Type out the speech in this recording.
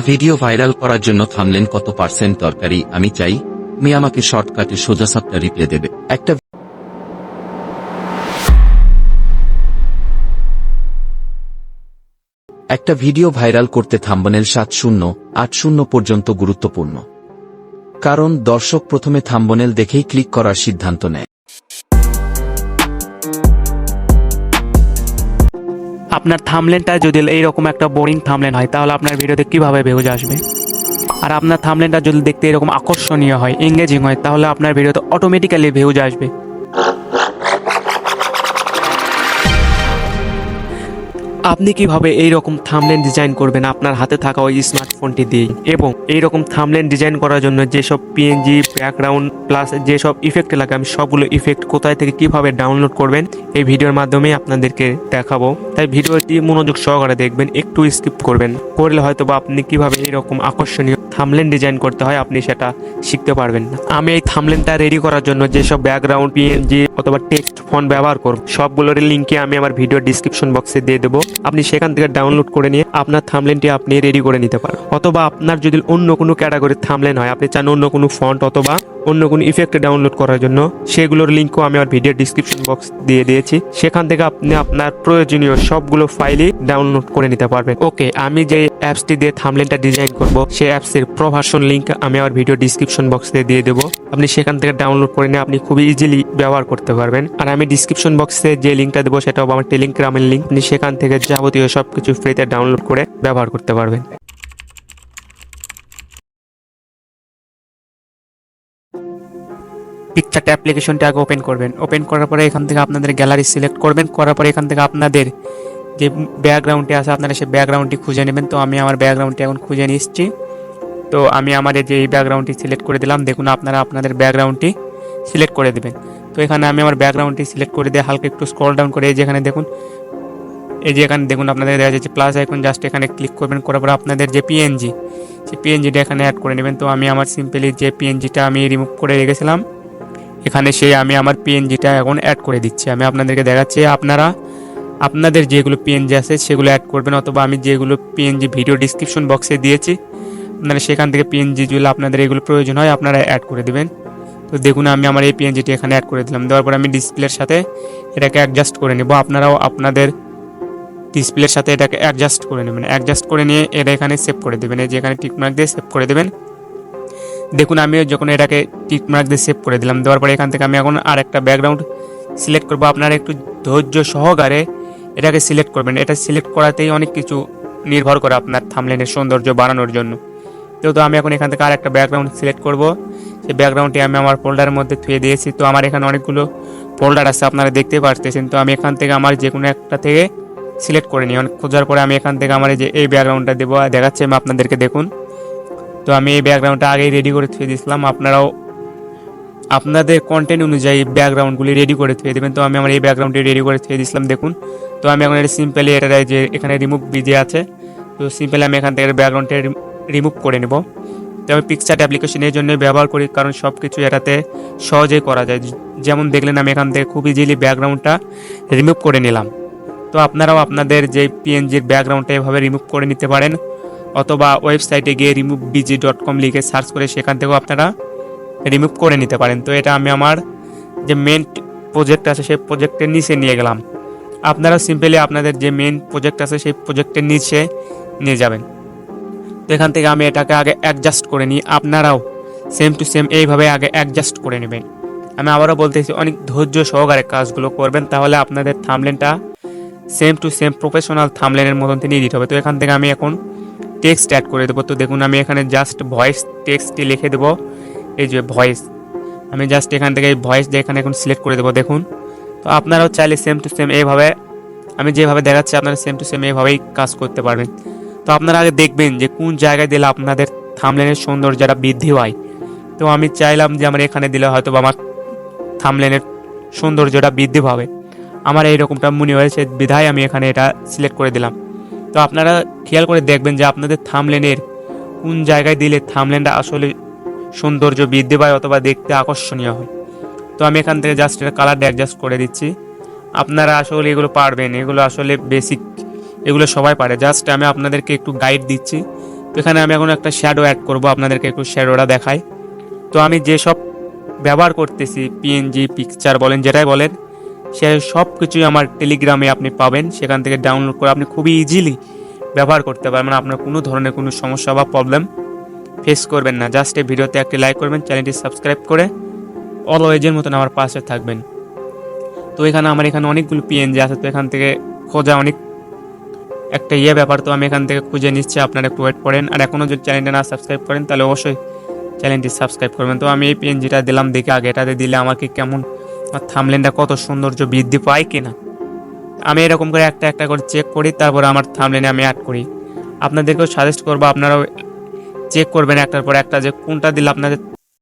Video viral করার জন্য থামলেন কত % দরকারি আমি চাই, আমাকে শর্টকাটে সোজা সাপটা রিপ্লে দেবে। একটা ভিডিও ভাইরাল করতে থাম্বনেল 7080 পর্যন্ত গুরুত্বপূর্ণ, কারণ দর্শক প্রথমে থাম্বনেল দেখেই ক্লিক করার সিদ্ধান্ত নেয়। আপনার থাম্বনেলটা যদি এইরকম একটা বোরিং থাম্বনেল হয় তাহলে আপনার ভিডিওতে কিভাবে ভিউজ আসবে? আর আপনার থাম্বনেলটা যদি দেখতে এরকম আকর্ষণীয় হয়, এঙ্গেজিং হয়, তাহলে আপনার ভিডিওতে অটোমেটিক্যালি ভিউজ আসবে। আপনি কিভাবে এইরকম থাম্বনেল ডিজাইন করবেন আপনার হাতে থাকা ওই স্মার্টফোনটি দিয়ে, এবং এইরকম থাম্বনেল ডিজাইন করার জন্য যেসব পিএনজি ব্যাকগ্রাউন্ড প্লাস যেসব ইফেক্ট লাগে, আমি সবগুলো ইফেক্ট কোথায় থেকে কিভাবে ডাউনলোড করবেন এই ভিডিওর মাধ্যমে আপনাদেরকে দেখাবো। তাই ভিডিওটি মনোযোগ সহকারে দেখবেন, একটু স্কিপ করবেন, করলে হয়তো বা আপনি কিভাবে এইরকম আকর্ষণীয় থাম্বনেল ডিজাইন করতে হয় আপনি সেটা শিখতে পারবেন না। আমি এই থাম্বনেলটা রেডি করার জন্য যেসব ব্যাকগ্রাউন্ড পিএনজি অথবা টেক্সট ফন্ট ব্যবহার করব সবগুলোর লিঙ্কে আমি আমার ভিডিও ডিসক্রিপশন বক্সে দিয়ে দেবো। আপনি সেখান থেকে ডাউনলোড করে নিয়ে আপনার থাম্বনেলটি আপনি রেডি করে নিতে পারেন। অথবা আপনার যদি অন্য কোনো ক্যাটাগরির থাম্বনেল হয়, আপনি চান অন্য কোনো ফন্ট অথবা অন্য কোনো ইফেক্ট ডাউনলোড করার জন্য, সেগুলোর লিঙ্কও আমি আমার ভিডিও ডিসক্রিপশন বক্স দিয়ে দিয়েছি। সেখান থেকে আপনি আপনার প্রয়োজনীয় সবগুলো ফাইলই ডাউনলোড করে নিতে পারবেন। ওকে, আমি যে অ্যাপসটি দিয়ে থাম্বনেলটা ডিজাইন করব সেই অ্যাপসের প্রো ভার্সন লিঙ্ক আমি আমার ভিডিও ডিসক্রিপশন বক্সে দিয়ে দেবো। আপনি সেখান থেকে ডাউনলোড করে নিয়ে আপনি খুবই ইজিলি ব্যবহার করতে পারবেন। আর আমি ডিসক্রিপশন বক্সে যে লিঙ্কটা দেবো সেটা হবে আমার টেলিগ্রামের লিঙ্ক। আপনি সেখান থেকে যাবতীয় সবকিছু ফ্রিতে ডাউনলোড করে ব্যবহার করতে পারবেন। পিকচারটা অ্যাপ্লিকেশনটা আগে ওপেন করবেন। ওপেন করার পরে এখান থেকে আপনাদের গ্যালারি সিলেক্ট করবেন। করার পরে এখান থেকে আপনাদের যে ব্যাকগ্রাউন্ডটি আছে আপনারা সেই ব্যাকগ্রাউন্ডটি খুঁজে নেবেন। তো আমি আমার ব্যাকগ্রাউন্ডটি এখন খুঁজে নিচ্ছি। তো আমি আমার যে এই ব্যাকগ্রাউন্ডটি সিলেক্ট করে দিলাম। দেখুন আপনারা আপনাদের ব্যাকগ্রাউন্ডটি সিলেক্ট করে দেবেন। তো এখানে আমি আমার ব্যাকগ্রাউন্ডটি সিলেক্ট করে দিয়ে হালকা একটু স্ক্রল ডাউন করে এই যেখানে দেখুন, এই যে এখানে দেখুন আপনাদের দেখা যাচ্ছে প্লাস আইকন, জাস্ট এখানে ক্লিক করবেন। করার পরে আপনাদের যে পিএনজি সেই পিএনজিটা এখানে অ্যাড করে নেবেন। তো আমি আমার সিম্পলি যে পিএনজিটা আমি রিমুভ করে রেখেছিলাম এখানে সেই আমি আমার পিএনজিটা এখন অ্যাড করে দিচ্ছি। আমি আপনাদেরকে দেখাচ্ছি, আপনারা আপনাদের যেগুলো পিএনজি আছে সেগুলো অ্যাড করবেন, অথবা আমি যেগুলো পিএনজি ভিডিও ডিসক্রিপশন বক্সে দিয়েছি আপনারা সেখান থেকে পিএনজি যেগুলো আপনাদের এগুলো প্রয়োজন হয় আপনারা অ্যাড করে দেবেন। তো দেখুন আমি আমার এই পিএনজিটি এখানে অ্যাড করে দিলাম। দেওয়ার পরে আমি ডিসপ্লের সাথে এটাকে অ্যাডজাস্ট করে নেব। আপনারাও আপনাদের ডিসপ্লের সাথে এটাকে অ্যাডজাস্ট করে নেবেন। অ্যাডজাস্ট করে নিয়ে এটা এখানে সেভ করে দেবেন। এই যে এখানে টিকমার্ক দিয়ে সেভ করে দেবেন। দেখুন আমিও যখন এটাকে টিকমার্ক দিয়ে সেভ করে দিলাম, দেওয়ার পরে এখান থেকে আমি এখন আর একটা ব্যাকগ্রাউন্ড সিলেক্ট করবো। আপনারা একটু ধৈর্য সহকারে এটাকে সিলেক্ট করবেন। এটা সিলেক্ট করাতেই অনেক কিছু নির্ভর করে আপনার থাম্বনেলের সৌন্দর্য বাড়ানোর জন্য। তো আমি এখন এখান থেকে আর একটা ব্যাকগ্রাউন্ড সিলেক্ট করব। সেই ব্যাকগ্রাউন্ডটি আমি আমার ফোল্ডারের মধ্যে থুয়ে দিয়েছি। তো আমার এখানে অনেকগুলো ফোল্ডার আছে আপনারা দেখতে পারতেছেন। তো আমি এখান থেকে আমার যে কোনো একটা থেকে সিলেক্ট করে নিই। অনেক খোঁজার পরে আমি এখান থেকে আমার যে এই ব্যাকগ্রাউন্ডটা দেবো, দেখাচ্ছি আমি আপনাদেরকে দেখুন। তো আমি এই ব্যাকগ্রাউন্ডটা আগেই রেডি করে থুয়ে দিয়েছিলাম। আপনারাও আপনাদের কন্টেন্ট অনুযায়ী ব্যাকগ্রাউন্ডগুলি রেডি করে থুয়ে দেবেন। তো আমি আমার এই ব্যাকগ্রাউন্ডটি রেডি করে থুয়ে দিয়েছিলাম দেখুন। তো আমি এখন এটা সিম্পলি এটা যে এখানে রিমুভ বিজে আছে, তো সিম্পলি আমি এখান থেকে ব্যাকগ্রাউন্ডটা রিমুভ করে নেব। তো আমি পিকচার অ্যাপ্লিকেশন এই জন্যই ব্যবহার করি, কারণ সব কিছু এটাতে সহজেই করা যায়। যেমন দেখলেন আমি এখান থেকে খুব ইজিলি ব্যাকগ্রাউন্ডটা রিমুভ করে নিলাম। তো আপনারাও আপনাদের যে পিএনজির ব্যাকগ্রাউন্ডটা এভাবে রিমুভ করে নিতে পারেন, অথবা ওয়েবসাইটে গিয়ে removebg.com লিখে সার্চ করে সেখান থেকেও আপনারা রিমুভ করে নিতে পারেন। তো এটা আমি আমার যে মেন প্রজেক্ট আছে সেই প্রজেক্টের নিচে নিয়ে গেলাম। আপনারা সিম্পলি আপনাদের যে মেন প্রজেক্ট আছে সেই প্রজেক্টের নিচে নিয়ে যাবেন। তো এখান থেকে আমি এটাকে আগে অ্যাডজাস্ট করে নিই। আপনারাও সেম টু সেম এইভাবে আগে অ্যাডজাস্ট করে নেবেন। আমি আবারও বলতেছি, অনেক ধৈর্য সহকারে কাজগুলো করবেন, তাহলে আপনাদের থাম্বনেলটা সেম টু সেম প্রফেশনাল থাম্বনেলের মতন নিয়ে দিতে হবে। তো এখান থেকে আমি এখন টেক্সট অ্যাড করে দেবো। তো দেখুন আমি এখানে জাস্ট ভয়েস টেক্সটটি লিখে দেবো। এই যে ভয়েস, আমি জাস্ট এখান থেকে এই ভয়েস দিয়ে এখানে এখন সিলেক্ট করে দেবো দেখুন। তো আপনারাও চাইলে সেম টু সেম এইভাবে আমি যেভাবে দেখাচ্ছি আপনারা সেম টু সেম এইভাবেই কাজ করতে পারবেন। তো আপনারা আগে দেখবেন যে কোন জায়গায় দিলে আপনাদের থাম্বনেলের সৌন্দর্যটা বৃদ্ধি হয়। তো আমি চাইলাম যে আমার এখানে দিলে হয়তো আমার থাম্বনেলের সৌন্দর্যটা বৃদ্ধি পাবে। আমার এইরকমটা মনে হয়েছে বিধায় আমি এখানে এটা সিলেক্ট করে দিলাম। তো আপনারা খেয়াল করে দেখবেন যে আপনাদের থাম্বনেলের কোন জায়গায় দিলে থাম্বনেলটা আসলে সৌন্দর্য বৃদ্ধি পায় অথবা দেখতে আকর্ষণীয় হয়। তো আমি এখান থেকে জাস্ট এটা কালারটা অ্যাডজাস্ট করে দিচ্ছি। আপনারা আসলে এগুলো পারবেন, এগুলো আসলে বেসিক, এগুলো সবাই পারে। জাস্ট আমি আপনাদেরকে একটু গাইড দিচ্ছি তো এখানে আমি এখন একটা শ্যাডো অ্যাড করব, আপনাদেরকে একটু শ্যাডোটা দেখাই। তো আমি যেসব ব্যবহার করতেছি, পিএনজি পিকচার বলেন যেটাই বলেন, সে সব কিছুই আমার টেলিগ্রামে আপনি পাবেন। সেখান থেকে ডাউনলোড করে আপনি খুবই ইজিলি ব্যবহার করতে পারবেন। আপনার কোনো ধরনের কোনো সমস্যা বা প্রবলেম ফেস করবেন না। জাস্ট এই ভিডিওতে একটি লাইক করবেন, চ্যানেলটি সাবস্ক্রাইব করে অলওয়েজের মতন আমার পাশে থাকবেন। তো এখানে আমার এখানে অনেকগুলো পিএনজি আছে, তো এখান থেকে খোঁজা অনেক একটা ব্যাপার। তো আমি এখান থেকে খুঁজে নিচ্ছি, আপনারা একটু ওয়েট করেন। আর এখনও যদি চ্যানেলটা না সাবস্ক্রাইব করেন তাহলে অবশ্যই চ্যানেলটি সাবস্ক্রাইব করবেন। তো আমি এই পিএনজিটা দিলাম, দেখে আগে এটাতে দিলে আমাকে কেমন থামলেনটা কত সৌন্দর্য বৃদ্ধি পায় কিনা। আমি এরকম করে একটা একটা করে চেক করি, তারপর আমার থামলেনে আমি অ্যাড করি। আপনাদেরকেও সাজেস্ট করবো আপনারাও চেক করবেন একটার পর একটা যে কোনটা দিলে আপনাদের